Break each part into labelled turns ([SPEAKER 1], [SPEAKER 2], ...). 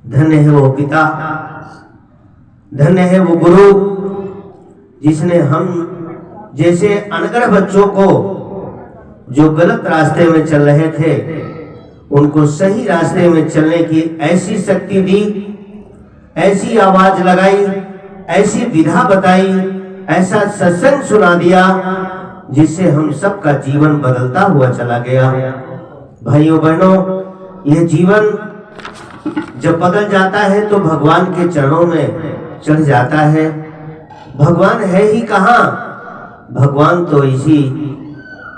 [SPEAKER 1] धन्य है वो पिता, धन्य है वो गुरु जिसने हम जैसे अनगढ़ बच्चों को जो गलत रास्ते में चल रहे थे उनको सही रास्ते में चलने की ऐसी शक्ति दी, ऐसी आवाज लगाई, ऐसी विधा बताई, ऐसा सत्संग सुना दिया जिससे हम सबका जीवन बदलता हुआ चला गया। भाइयों बहनों, यह जीवन जब बदल जाता है तो भगवान के चरणों में चढ़ जाता है। भगवान है ही कहाँ, भगवान तो इसी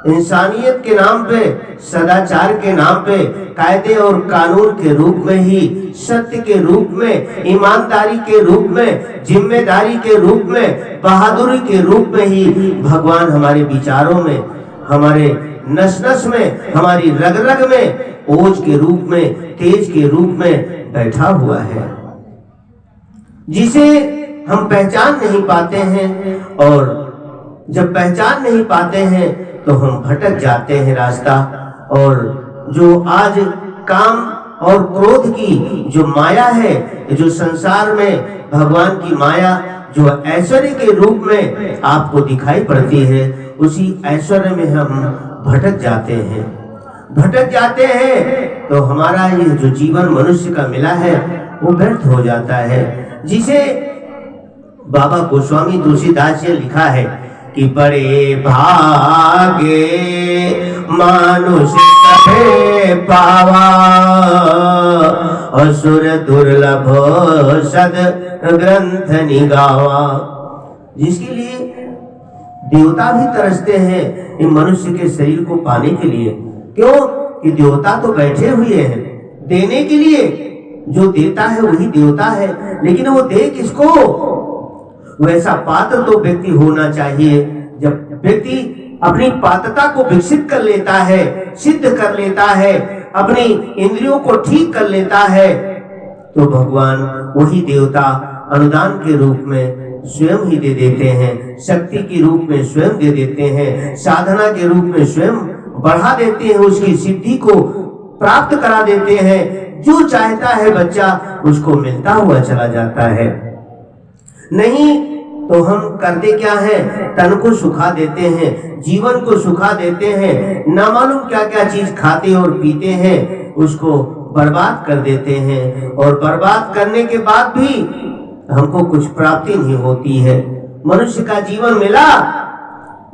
[SPEAKER 1] इंसानियत के नाम पे, सदाचार के नाम पे, कायदे और कानून के रूप में ही, सत्य के रूप में, ईमानदारी के रूप में, जिम्मेदारी के रूप में, बहादुरी के रूप में ही भगवान हमारे विचारों में, हमारे नस नस में, हमारी रग रग में ओज के रूप में, तेज के रूप में बैठा हुआ है, जिसे हम पहचान नहीं पाते हैं। और जब पहचान नहीं पाते हैं तो हम भटक जाते हैं रास्ता। और जो आज काम और क्रोध की जो माया है, जो संसार में भगवान की माया जो ऐश्वर्य के रूप में आपको दिखाई पड़ती है, उसी ऐश्वर्य में हम भटक जाते हैं। भटक जाते हैं तो हमारा ये जो जीवन मनुष्य का मिला है वो व्यर्थ हो जाता है, जिसे बाबा गोस्वामी तुलसीदास ने लिखा है कि परे भागे मानुष कहे पावा, असुर दुर्लभ सद ग्रंथ निगावा। जिसके लिए देवता भी तरसते हैं इन मनुष्य के शरीर को पाने के लिए। क्यों? कि देवता तो बैठे हुए हैं देने के लिए, जो देता है वही देवता है, लेकिन वो दे किसको? वैसा पात्र तो व्यक्ति होना चाहिए। जब व्यक्ति अपनी पात्रता को विकसित कर लेता है, सिद्ध कर लेता है, अपनी इंद्रियों को ठीक कर लेता है, तो भगवान वही देवता अनुदान के रूप में स्वयं ही दे देते हैं, शक्ति के रूप में स्वयं दे देते हैं, साधना के रूप में स्वयं बढ़ा देते हैं, उसकी सिद्धि को प्राप्त करा देते हैं। जो चाहता है बच्चा उसको मिलता हुआ चला जाता है। नहीं तो हम करते क्या है? तन को सुखा देते हैं, जीवन को सुखा देते हैं, ना मालूम क्या क्या चीज खाते और पीते हैं, उसको बर्बाद कर देते हैं। और बर्बाद करने के बाद भी हमको कुछ प्राप्ति नहीं होती है। मनुष्य का जीवन मिला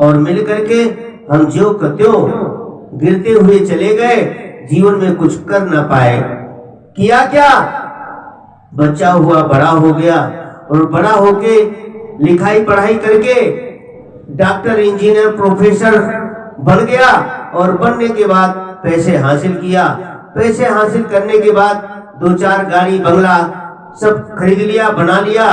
[SPEAKER 1] और मिल करके हम ज्यों का त्यों गिरते हुए चले गए, जीवन में कुछ कर ना पाए। किया क्या? बच्चा हुआ, बड़ा हो गया, और बड़ा होके लिखाई पढ़ाई करके डॉक्टर, इंजीनियर, प्रोफेसर बन गया, और बनने के बाद पैसे हासिल किया। पैसे हासिल करने के बाद 2-4 गाड़ी बंगला सब खरीद लिया, बना लिया,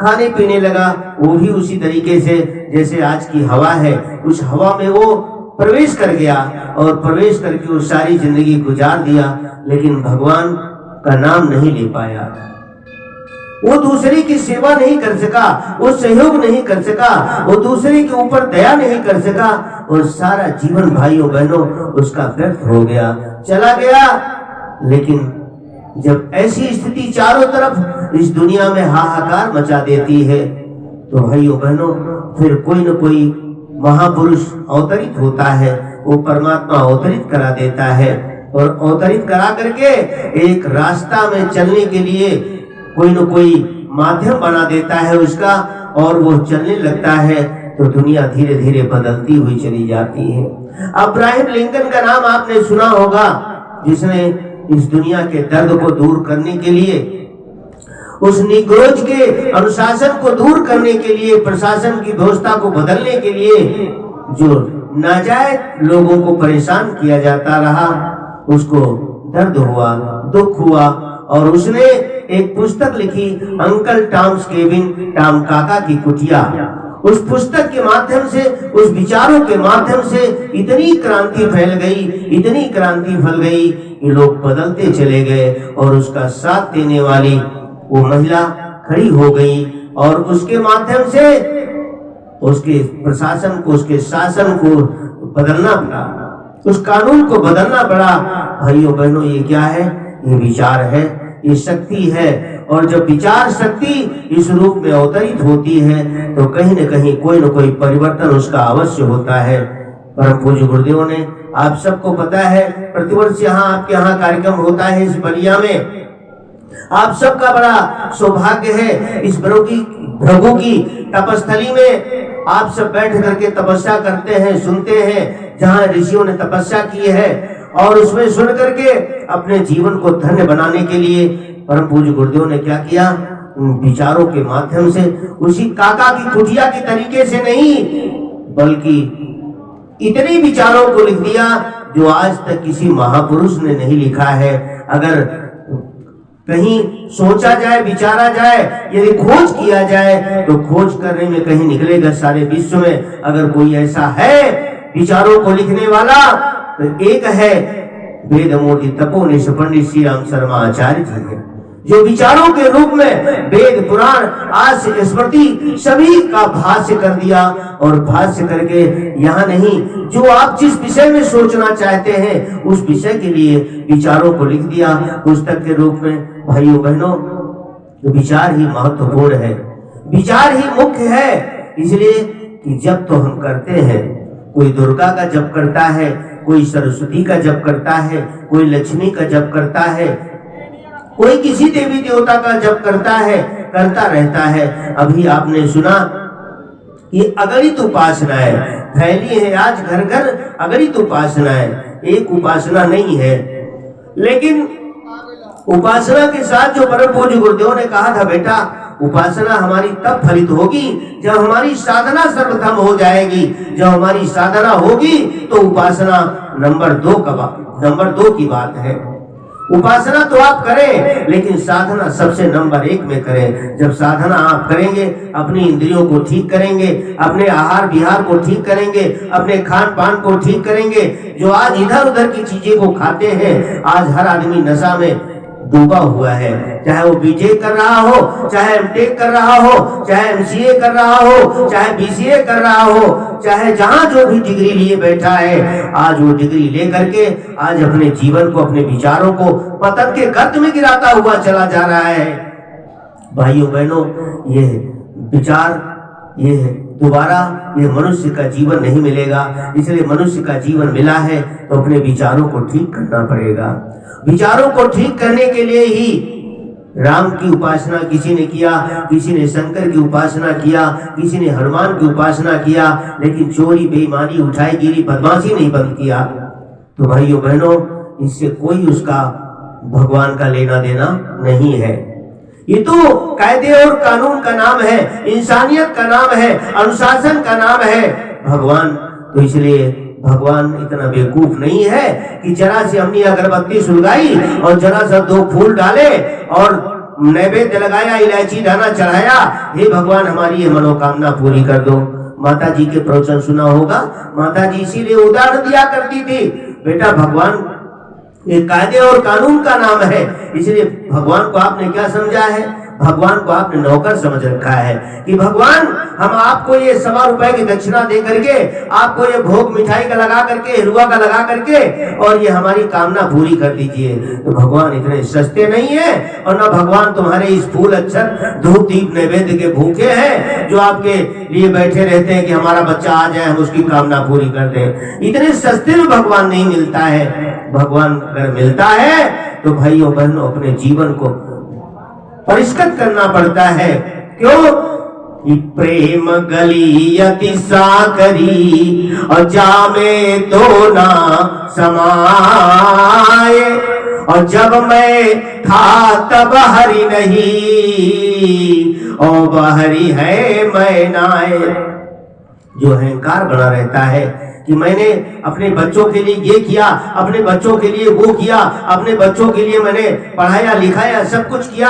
[SPEAKER 1] खाने पीने लगा, वो भी उसी तरीके से जैसे आज की हवा है, उस हवा में वो प्रवेश कर गया और प्रवेश करके वो सारी जिंदगी गुजार दिया, लेकिन भगवान का नाम नहीं ले पाया। वो दूसरे की सेवा नहीं कर सका, वो सहयोग नहीं कर सका, वो दूसरे के ऊपर दया नहीं कर सका, और सारा जीवन भाइयों बहनों उसका व्यर्थ हो गया, चला गया। लेकिन जब ऐसी स्थिति चारों तरफ इस दुनिया में हाहाकार मचा देती है, तो भाइयों बहनों फिर कोई न कोई महापुरुष अवतरित होता है, वो परमात्मा अवतरित करा देता है, और अवतरित करा करके एक रास्ता में चलने के लिए कोई न कोई माध्यम बना देता है उसका, और वो चलने लगता है तो दुनिया धीरे धीरे बदलती हुई चली जाती है। अब्राहम लिंकन का नाम आपने सुना होगा, जिसने इस दुनिया के दर्द को दूर करने के लिए, उस निग्रोज के अनुशासन को दूर करने के लिए, प्रशासन की व्यवस्था को बदलने के लिए, जो नाजायज लोगों को परेशान किया जाता रहा, उसको दर्द हुआ, दुख हुआ, और उसने एक पुस्तक लिखी, अंकल टॉम्स केबिन, टॉम काका की कुटिया। उस पुस्तक के माध्यम से, उस विचारों के माध्यम से इतनी क्रांति फैल गई, इतनी क्रांति फैल गई कि लोग बदलते चले गए, और उसका साथ देने वाली वो महिला खड़ी हो गई, और उसके माध्यम से उसके प्रशासन को, उसके शासन को बदलना पड़ा, उस कानून को बदलना पड़ा। भाइयों बहनों, ये क्या है? ये विचार है, ये शक्ति है। और जब विचार शक्ति इस रूप में अवतरित होती है तो कहीं न कहीं कोई न कोई परिवर्तन उसका अवश्य होता है। परम पूज्य गुरुदेव ने, आप सबको पता है, प्रतिवर्ष यहाँ आपके यहाँ कार्यक्रम होता है इस बलिया में। आप सबका बड़ा सौभाग्य है, इस भृगु की तपस्थली में आप सब बैठ करके तपस्या करते हैं, सुनते हैं, जहाँ ऋषियों ने तपस्या की है, और उसमें सुन करके अपने जीवन को धन्य बनाने के लिए परम पूज्य गुरुदेव ने क्या किया, विचारों के माध्यम से, उसी काका की कुटिया की तरीके से नहीं, बल्कि इतने विचारों को लिख दिया जो आज तक किसी महापुरुष ने नहीं लिखा है। अगर कहीं सोचा जाए, विचारा जाए, यदि खोज किया जाए तो खोज करने में कहीं निकलेगा सारे विश्व में अगर कोई ऐसा है विचारों को लिखने वाला तो एक है वेदमूर्ति तपोनिष्ठ पंडित श्री राम शर्मा आचार्य जी है, जो विचारों के रूप में वेद पुराण आज स्मृति सभी का भाष्य कर दिया। और भाष्य करके यहाँ नहीं, जो आप जिस विषय में सोचना चाहते हैं उस विषय के लिए विचारों को लिख दिया पुस्तक के रूप में। भाइयों बहनों, विचार ही महत्वपूर्ण है, विचार ही मुख्य है। इसलिए कि जब तो हम करते हैं, कोई दुर्गा का जप करता है, कोई सरस्वती का जप करता है, कोई लक्ष्मी का जप करता है, कोई किसी देवी देवता का जप करता है, करता रहता है। अभी आपने सुना कि अगणित उपासनाएं फैली है, आज घर घर अगणित उपासनाएं, एक उपासना नहीं है। लेकिन उपासना के साथ जो परम पूज्य गुरुदेव ने कहा था, बेटा उपासना हमारी तब फलित होगी जब हमारी साधना सर्वप्रथम हो जाएगी। जब हमारी साधना होगी तो उपासना नंबर 2 की बात है। उपासना तो आप करें, लेकिन साधना सबसे नंबर 1 में करें। जब साधना आप करेंगे, अपनी इंद्रियों को ठीक करेंगे, अपने आहार विहार को ठीक करेंगे, अपने खान पान को ठीक करेंगे। जो आज इधर उधर की चीजें को खाते हैं, आज हर आदमी नशा में डूबा हुआ है, चाहे वो बीजे कर रहा हो, चाहे एमटेक कर रहा हो, चाहे एमसीए कर रहा हो, चाहे बीसीए कर रहा हो, चाहे जहां जो भी डिग्री लिए बैठा है, आज वो डिग्री लेकर के आज अपने जीवन को, अपने विचारों को पतन के गर्त में गिराता हुआ चला जा रहा है। भाइयों बहनों, ये विचार, ये दोबारा ये मनुष्य का जीवन नहीं मिलेगा। इसलिए मनुष्य का जीवन मिला है तो अपने विचारों को ठीक करना पड़ेगा। विचारों को ठीक करने के लिए ही राम की उपासना किसी ने किया, किसी ने शंकर की उपासना किया, किसी ने हनुमान की उपासना किया, लेकिन चोरी, बेईमानी, उठाईगिरी, बदमाशी नहीं बंद किया। तो भाइयों बहनों, इससे कोई उसका भगवान का लेना देना नहीं है। ये तो कायदे और कानून का नाम है, इंसानियत का नाम है, अनुशासन का नाम है भगवान। तो इसलिए भगवान इतना बेवकूफ नहीं है कि जरा सी हमने अगरबत्ती सुलगाई और जरा सा 2 फूल डाले और नैवेद्य लगाया, इलायची दाना चढ़ाया, हे भगवान हमारी ये मनोकामना पूरी कर दो। माता जी के प्रवचन सुना होगा, माता जी इसीलिए उदाहरण दिया करती थी, बेटा भगवान ये कायदे और कानून का नाम है। इसलिए भगवान को आपने क्या समझा है, भगवान को आपने नौकर समझ रखा है कि भगवान हम आपको ये 1.25 रुपए की दक्षिणा दे करके, आपको ये भोग मिठाई का लगा करके, हिलवा का लगा करके और ये हमारी कामना पूरी कर दीजिए। तो भगवान इतने सस्ते नहीं है, और ना भगवान तुम्हारे इस फूल अक्षर धूप दीप नैवेद्य के भूखे हैं जो आपके लिए बैठे रहते हैं कि हमारा बच्चा आ जाए, हम उसकी कामना पूरी कर दें। इतने सस्ते में भगवान नहीं मिलता है। भगवान अगर मिलता है तो भाइयों बहनों अपने जीवन को परिष्कृत करना पड़ता है। क्यों? कि प्रेम गली साकरी और जामे तो ना समाए, और जब मैं था तब हरि नहीं, और बहरी है मैं नाए। जो अहंकार बना रहता है कि मैंने अपने बच्चों के लिए ये किया, अपने बच्चों के लिए वो किया, अपने बच्चों के लिए मैंने पढ़ाया लिखाया, सब कुछ किया।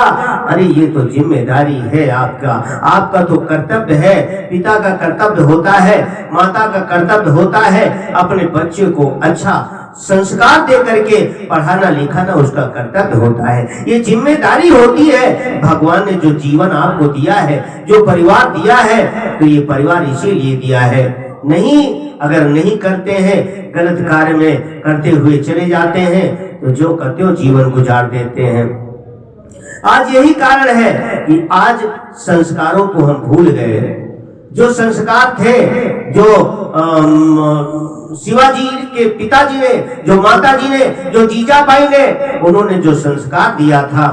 [SPEAKER 1] अरे ये तो जिम्मेदारी है आपका, आपका तो कर्तव्य है। पिता का कर्तव्य होता है, माता का कर्तव्य होता है अपने बच्चे को अच्छा संस्कार दे करके पढ़ाना लिखाना उसका कर्तव्य होता है, ये जिम्मेदारी होती है। भगवान ने जो जीवन आपको दिया है, जो परिवार दिया है, तो ये परिवार इसीलिए दिया है। नहीं, अगर नहीं करते हैं, गलत कार्य में करते हुए चले जाते हैं, तो जो करते हो जीवन गुजार देते हैं। आज यही कारण है कि आज संस्कारों को हम भूल गए। जो संस्कार थे, जो शिवाजी के पिताजी ने, जो माताजी ने, जो जीजाबाई ने, उन्होंने जो संस्कार दिया था,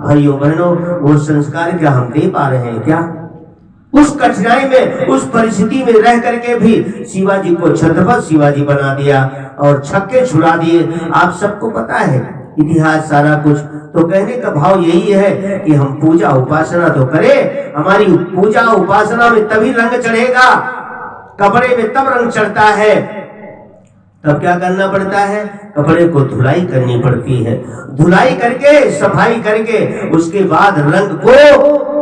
[SPEAKER 1] भाइयों बहनों, वो संस्कार क्या हम दे पा रहे हैं क्या? उस कठिनाई में, उस परिस्थिति में रह करके भी शिवाजी को छत्रपति शिवाजी बना दिया और छक्के छुड़ा दिए। आप सबको पता है इतिहास सारा कुछ। तो कहने का भाव यही है कि हम पूजा उपासना तो करें, हमारी पूजा उपासना में तभी रंग चढ़ेगा, कपड़े में तब रंग चढ़ता है। तब क्या करना पड़ता है? कपड़े को धुलाई करनी पड़ती है, धुलाई करके, सफाई करके, उसके बाद रंग को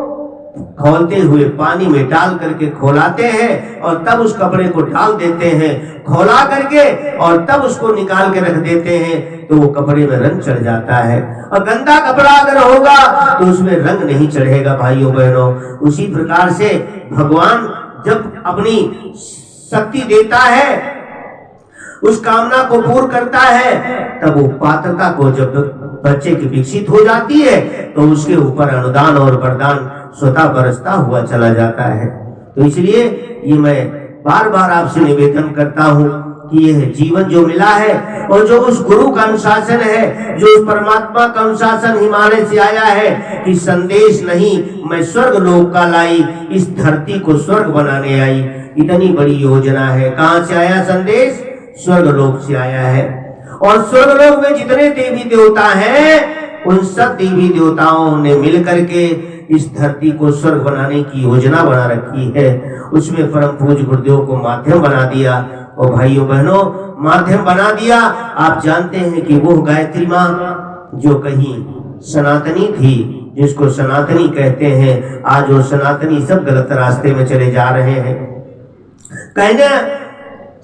[SPEAKER 1] खौलते हुए पानी में डाल करके खौलाते हैं और तब उस कपड़े को डाल देते हैं, खौला करके और तब उसको निकाल के रख देते हैं, तो वो कपड़े में रंग चढ़ जाता है। और गंदा कपड़ा अगर होगा तो उसमें रंग नहीं चढ़ेगा भाइयों बहनों। उसी प्रकार से भगवान जब अपनी शक्ति देता है, उस कामना को पूर्ण करता है, तब वो पात्रता को जब बच्चे की विकसित हो जाती है तो उसके ऊपर अनुदान और वरदान स्वतः बरसता हुआ चला जाता है। तो इसलिए ये मैं बार बार आपसे निवेदन करता हूँ कि यह जीवन जो मिला है और जो उस गुरु का अनुशासन है, जो उस परमात्मा का अनुशासन हिमालय से आया है कि संदेश नहीं मैं स्वर्ग लोक का लाई, इस धरती को स्वर्ग बनाने आई, इतनी बड़ी योजना है। कहाँ से आया संदेश? स्वर्ग लोक से आया है। और स्वर्ग लोक में जितने देवी देवता हैं, उन सब देवी देवताओं ने मिल करके इस धरती को स्वर्ग बनाने की योजना बना रखी है। उसमें परम पूज्य गुरुदेव को माध्यम बना दिया। और भाइयों बहनों, माध्यम बना दिया। आप जानते हैं कि वो गायत्री माँ जो कहीं सनातनी थी, जिसको सनातनी कहते हैं, आज वो सनातनी सब गलत रास्ते में चले जा रहे हैं। कहने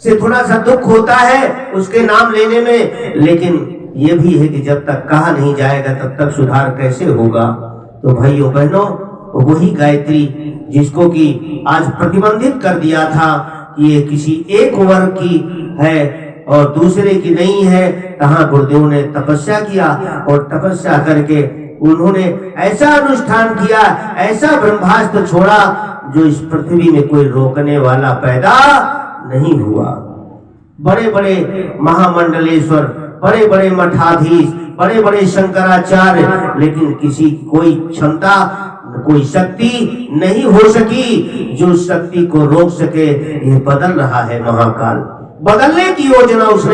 [SPEAKER 1] से थोड़ा सा दुख होता है उसके नाम लेने में, लेकिन ये भी है कि जब तक कहा नहीं जाएगा तब तक सुधार कैसे होगा। तो भाइयों बहनों, वही गायत्री जिसको कि आज प्रतिबंधित कर दिया था कि ये किसी एक वर्ग की है और दूसरे की नहीं है, कहाँ गुरुदेव ने तपस्या किया और तपस्या करके उन्होंने ऐसा अनुष्ठान किया, ऐसा ब्रह्मास्त्र छोड़ा जो इस पृथ्वी में कोई रोकने वाला पैदा नहीं हुआ। बड़े बड़े महामंडलेश्वर, बड़े बड़े मठाधीश, बड़े बड़े शंकराचार्य, लेकिन किसी कोई क्षमता, कोई शक्ति नहीं हो सकी जो शक्ति को रोक सके। ये बदल रहा है महाकाल, बदलने की योजना उसने